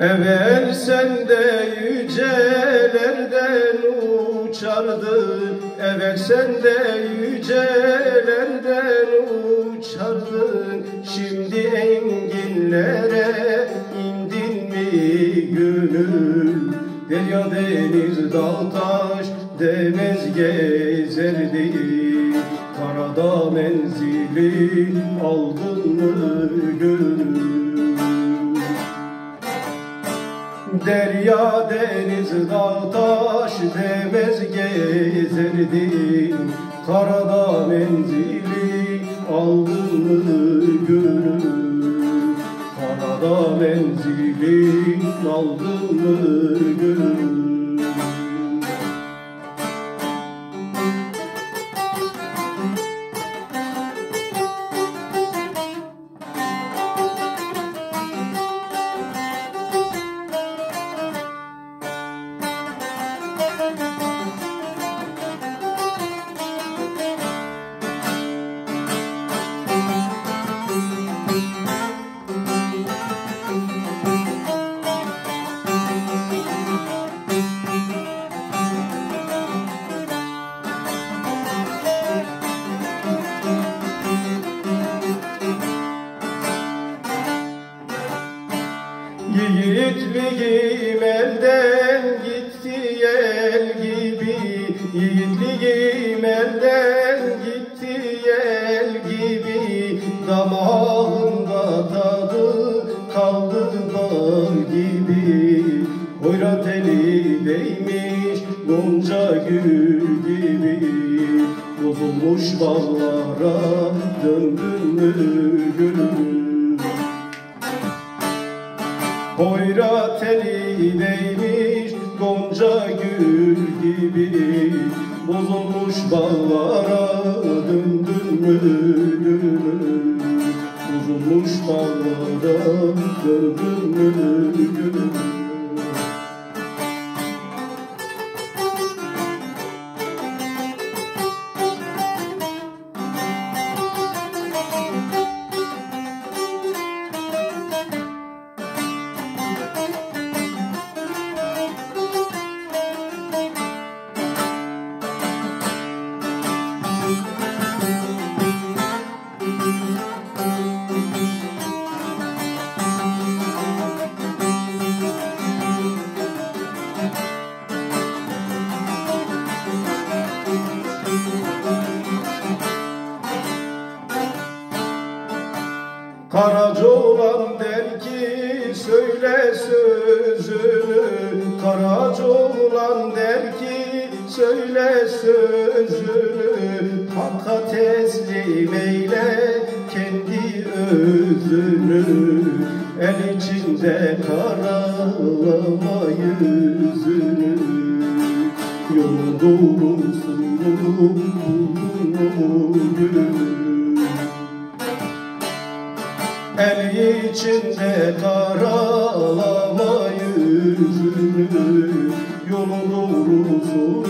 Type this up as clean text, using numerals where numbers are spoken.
Evvel sen de yücelerden uçardın, evvel sen de yücelerden uçardın. Şimdi enginlere indin mi gönül? Derya deniz dağ taş demez gezerdin. Karada menzili aldın mı gönül? Derya deniz dağ taş demez gezerdin. Karada menzili aldın mı gönül? Karada menzili aldın mı gönül? Yiğitliğim elden gitti yel gibi, yiğitliğim elden gitti yel gibi. Damağımda tadı kaldı bal gibi, hoyrat eli değmiş gonca gül gibi. Bozulmuş ballara döndün mü gülüm? Hoyrat eli değmiş gonca gül gibi, bozulmuş ballara döndün mü gülüm? Bozulmuş ballara döndün mü gülüm? Karaca olan der ki söyle sözünü, karaca olan der ki söyle sözünü. Hakka teslim eyle kendi özünü, el içinde karalama yüzünü. Yolun doğrusunu buldun mu gülüm? El içinde karalama yüzünü, yolun doğrusu